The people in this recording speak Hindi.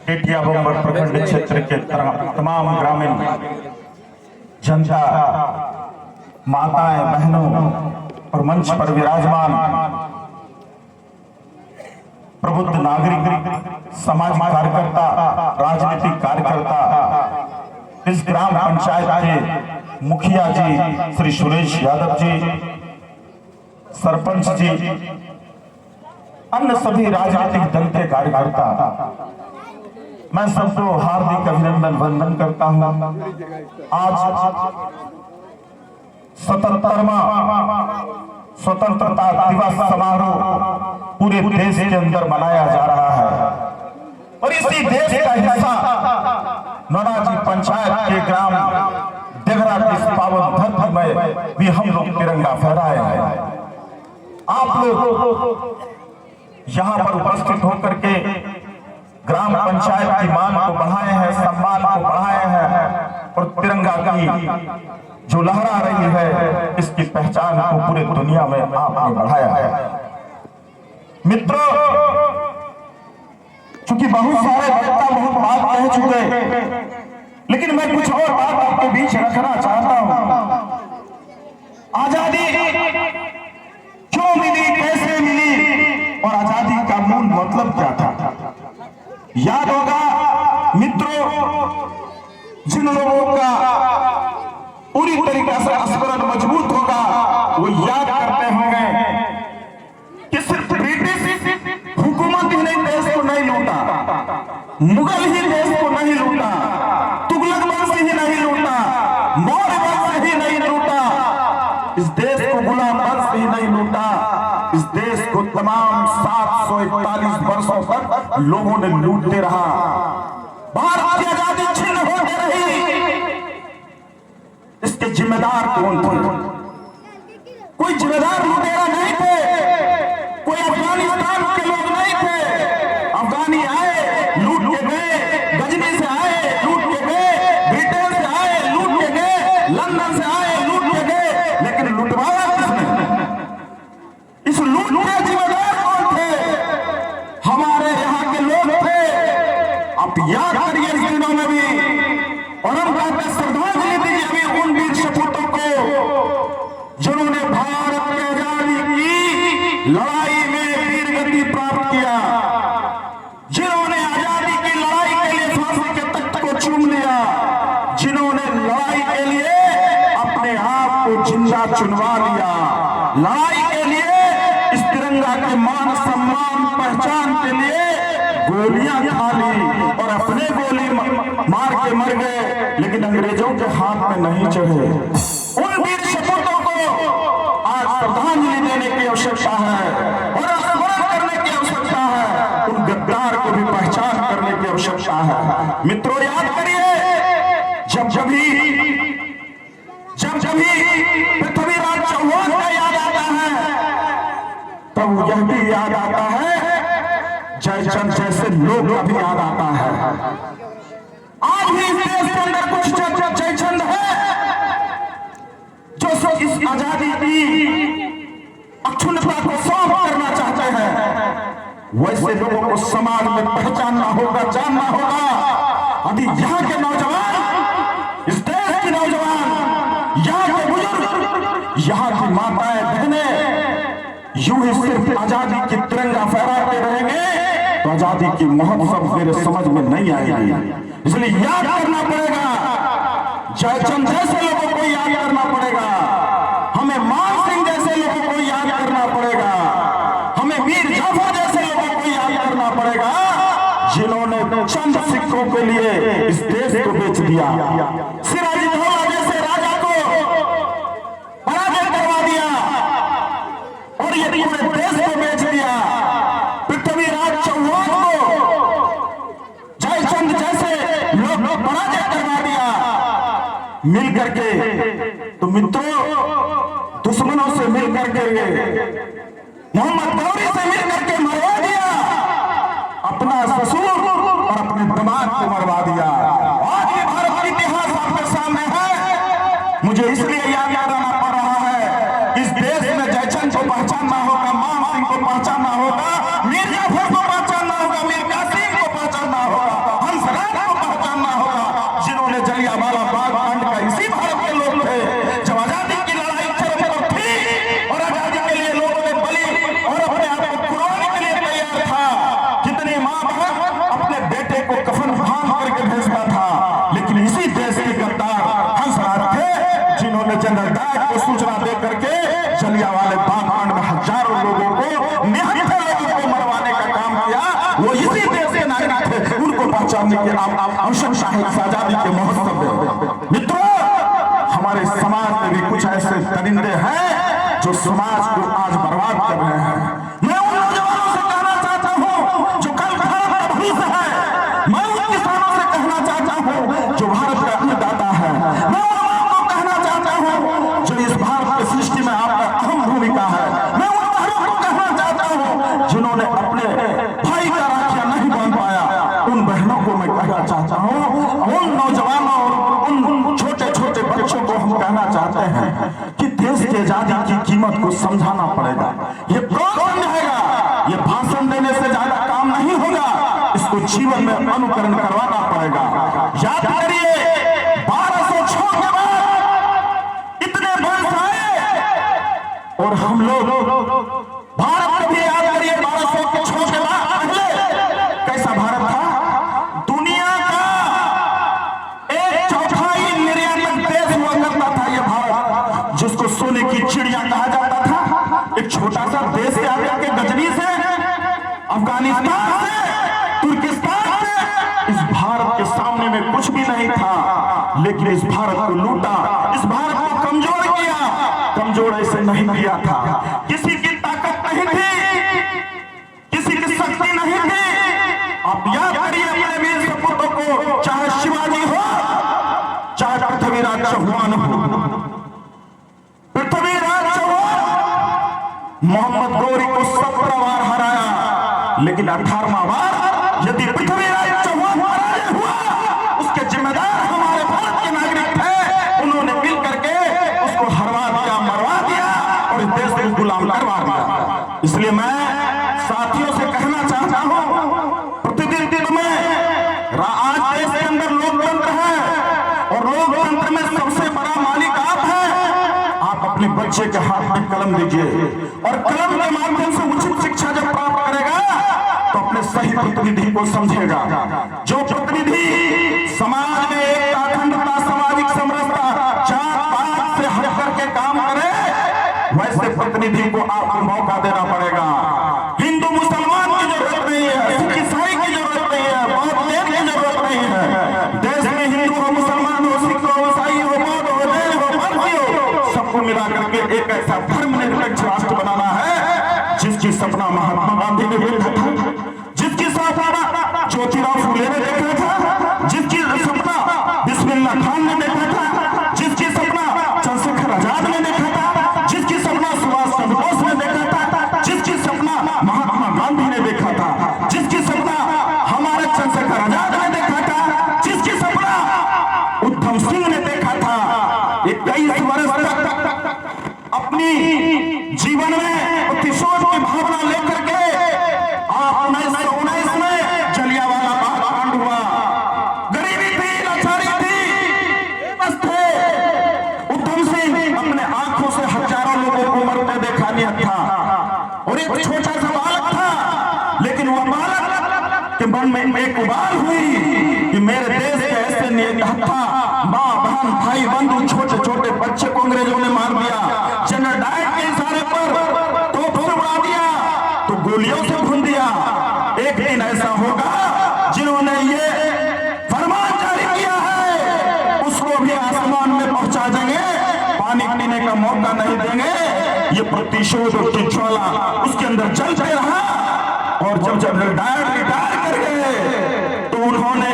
टेटिया बम्बर प्रखंड क्षेत्र के तमाम ग्रामीण जनता, माताएं, बहनों और मंच पर विराजमान प्रबुद्ध नागरिक, सामाजिक कार्यकर्ता, राजनीतिक कार्यकर्ता, इस ग्राम पंचायत के मुखिया जी श्री सुरेश यादव जी, सरपंच जी, अन्य सभी राजनीतिक दल के कार्यकर्ता, मैं सबको हार्दिक अभिनंदन वंदन करता हूं। आज 77वां स्वतंत्रता दिवस समारोह पूरे देश के अंदर मनाया जा रहा है और इसी देश का हिस्सा नौनाजी पंचायत के ग्राम देवरा के इस पावन धरती में भी हम लोग तिरंगा फहराए हैं। आप लोग यहाँ पर उपस्थित होकर के ग्राम पंचायत की मान को बढ़ाए हैं, सम्मान को बढ़ाए हैं और तिरंगा की जो लहरा रही है इसकी पहचान को पूरे दुनिया में आपने बढ़ाया है। मित्रों, चूंकि बहुत सारे वक्ता बहुत बात कह चुके, लेकिन मैं कुछ और बात आपके बीच रखना चाहता हूं। आजादी क्यों मिली, कैसे मिली और आजादी का मूल मतलब क्या था? याद होगा मित्रों, जिन लोगों का पूरी तरीके से स्मरण मजबूत होगा वो याद करते होंगे कि सिर्फ ब्रिटिश हुकूमत ही नहीं देश को नहीं लूटा, मुगल ही देश को नहीं लूटा, तुगलक वंश ही नहीं लूटा, मौर्य वंश ही नहीं लूटा, इस देश को गुलाम वंश ही नहीं लूटा, इस देश को तमाम 741 वर्षों तक लोगों ने लूटते रहा। भारत की आजादी छिन्न होती रही। इसके जिम्मेदार कौन थे? कोई जिम्मेदार लुटेरा नहीं थे, कोई अफगानिस्तान के लोग नहीं थे। अफगानी आए लूट के गए, गजनी से आए लूट के गए, ब्रिटेन से आए लूट के गए, लंदन से आए लूट के गए, लेकिन लुटवाया किसने? इस लूट के जिम्मेदार कौन थे? हमारे यहाँ के लोग थे। आप याद करिए इस दिनों में भी, और हम कहते श्रद्धांजलि दीजिए भी उन वीर सपूतों को जिन्होंने भारत की आजादी की लड़ाई में वीर गति प्राप्त किया, जिन्होंने आजादी की लड़ाई के लिए फांसी के तख्त को चूम लिया, जिन्होंने लड़ाई के लिए अपने आप को जिंदा चुनवा लिया, लड़ाई के लिए इस तिरंगा के मान सम्मान पहचान के लिए गोलियां खा ली और अपने गोली मार के मर गए, लेकिन अंग्रेजों के हाथ में नहीं चढ़े। उन वीर सपूतों को आज श्रद्धांजलि देने की आवश्यकता है और स्मरण करने की आवश्यकता है। उन गद्दार को भी पहचान करने की आवश्यकता है। मित्रों, याद करिए, जब पृथ्वीराज चौहान का याद आता है तब यह भी याद आता है, जयचंद जैसे लोग अभी याद आता है। आज भी इस देश के अंदर कुछ जयचंद है जो इस आजादी की अक्षुण्णता को सौंप करना चाहते हैं। वैसे लोगों को समाज में पहचानना होगा, जानना होगा। अभी यहाँ के नौजवान, इस देश के नौजवान, यहाँ के बुजुर्ग, यहाँ की माताएं, बहनें यूं ही सिर्फ आजादी की तिरंगा फहराते रहेंगे तो आजादी की महोत्सव मेरे समझ में नहीं आएगी। इसलिए याद करना पड़ेगा, जयचंद जैसे लोगों को याद करना पड़ेगा, हमें मान सिंह जैसे लोगों को याद करना पड़ेगा, हमें मीर जाफर जैसे लोगों को याद करना पड़ेगा, जिन्होंने चंद सिक्कों के लिए इस देश को बेच दिया। सिराजी दौला जैसे राजा को पराजय करवा दिया और ये पूरे देश को बेच दिया। पृथ्वीराज चौहान को जयचंद जैसे लोग पराजय करवा दिया मिल करके। तो मित्रों, दुश्मनों से मिल करके, मोहम्मद गौरी से मिल करके मरवा दिया, अपना ससुर और अपने दामाद को मरवा दिया। आज ये भारत का इतिहास आपके सामने है। मुझे इसलिए याद कराना पड़ रहा है, इस देश में जयचंद को पहचानना होगा, मान सिंह को पहचानना होगा, मीर जाफर को वो इसी देश के नागरिक थे, उनको पहचानने की आवश्यकता है इस आजादी के महोत्सव में। मित्रों, हमारे समाज में भी कुछ ऐसे दरिंदे हैं जो समाज को आज बर्बाद कर रहे हैं। मैं उन नौजवानों से कहना चाहता हूं जो कल भारत का भविष्य है। मैं उन किसानों से कहना चाहता हूं जो भारत का अन्नदाता है। मैं उन लोगों को कहना चाहता हूं जो इस भारत की सृष्टि में आपका अहम भूमिका है। मैं उन बहनों को कहना चाहता हूं जिन्होंने अपने भाई का राखियां नहीं बांध पाया, उन बहनों को मैं कहना चाहता हूं, उन नौजवानों और उन छोटे छोटे बच्चों को हम कहना चाहते हैं कि देश की आजादी की कीमत को समझाना पड़ेगा। ये कौन समझाएगा? ये भाषण देने से ज्यादा काम नहीं होगा, इसको जीवन में अनुकरण करवाना पड़ेगा। याद करिए 1206 के बाद इतने वंश आए और हम लोग भारत को भी याद करिए 1206 के बाद पहले कैसा भारत था। दुनिया का 1/4 निर्यातक देश हुआ करता था ये भारत, जिसको सोने की चिड़िया कहा जाता था। एक छोटा सा देश से आकर के गजनी से, अफगानिस्तान से, तुर्किस्तान से, इस भारत के सामने में कुछ भी नहीं था, लेकिन इस भारत को लूटा, इस भारत को कमजोर किया। कमजोर ऐसे नहीं किया था, किसी की ताकत नहीं थी, किसी की शक्ति नहीं थी। आप याद करिए अपने वीर सपूतों को, चाहे शिवाजी हो, चाहे पृथ्वीराज चौहान हो। पृथ्वीराज चौहान मोहम्मद गौरी को 17 बार हराया, लेकिन 18वां बार यदि पृथ्वीराज चौहान पराजय हुआ, उसके जिम्मेदार हमारे भारत के नागरिक थे। उन्होंने मिल करके उसको हरवा दिया, मरवा दिया और इस देश को गुलाम करवा दिया। इसलिए मैं साथियों से कहना चाहता हूं, प्रतिदिन दिन में आज देश के अंदर लोकतंत्र है और लोकतंत्र में सबसे बड़ा मालिक आप हैं। आप अपने बच्चे के हाथ में कलम दीजिए और कलम के माध्यम से उचित शिक्षा जब प्राप्त करेगा तो अपने सही प्रतिनिधि को समझेगा। जो प्रतिनिधि समाज में एकता, अखंडता, सामाजिक समरसता, जात पात से हट करके काम करे, वैसे प्रतिनिधि को आपको मौका देना पड़ेगा। हिंदू मुसलमान की जरूरत नहीं है, सिख ईसाई की जरूरत नहीं है, बौद्ध जैन की जरूरत नहीं है। देश में हिंदू हो, मुसलमान हो, सिख हो, ईसाई हो, बौद्ध हो, जैन हो, पारसी हो, सबको मिला करके एक ऐसा धर्मनिरपेक्ष राष्ट्र बनाना है जिसकी सपना महात्मा गांधी ने देखा था, जिसकी सपना ज्योतिराव फुले ने देखा था, जिसकी सपना बिस्मिल्लाह खान ने देखा था, जिसकी सपना चंद्रशेखर आजाद ने देखा था, जिसकी सपना सुभाष चंद्र बोस ने देखा था, जिसकी सपना महात्मा गांधी ने देखा था, जिसकी सपना हमारे चंद्रशेखर आजाद ने देखा था, जिसकी सपना उधम सिंह ने देखा था। 21 वर्ष तक अपनी जीवन में प्रतिशोध की भावना लेकर के 1919 में जलियांवाला बाग कांड हुआ। गरीबी थी, लाचारी थी, बस थे। उधम सिंह अपने आंखों से हजारों लोगों को मरते देखा नहीं था और एक छोटा सा बालक था, लेकिन वह बालक के मन में एक उबाल हुई कि मेरे देश के ऐसे निहत्था माँ, बहन, भाई, बंधु, छोटे छोटे बच्चे को अंग्रेजों ने मार दिया। जनरल डायर के इशारे पर तोप से उड़ा दिया तो गोलियों से भून दिया। एक दिन ऐसा होगा जिन्होंने ये फरमान जारी किया है उसको भी आसमान में पहुंचा देंगे, पानी पीने का मौका नहीं देंगे। ये प्रतिशोध की ज्वाला उसके अंदर जलते रहा और जब जनरल डायर रिटायर कर गए तो उन्होंने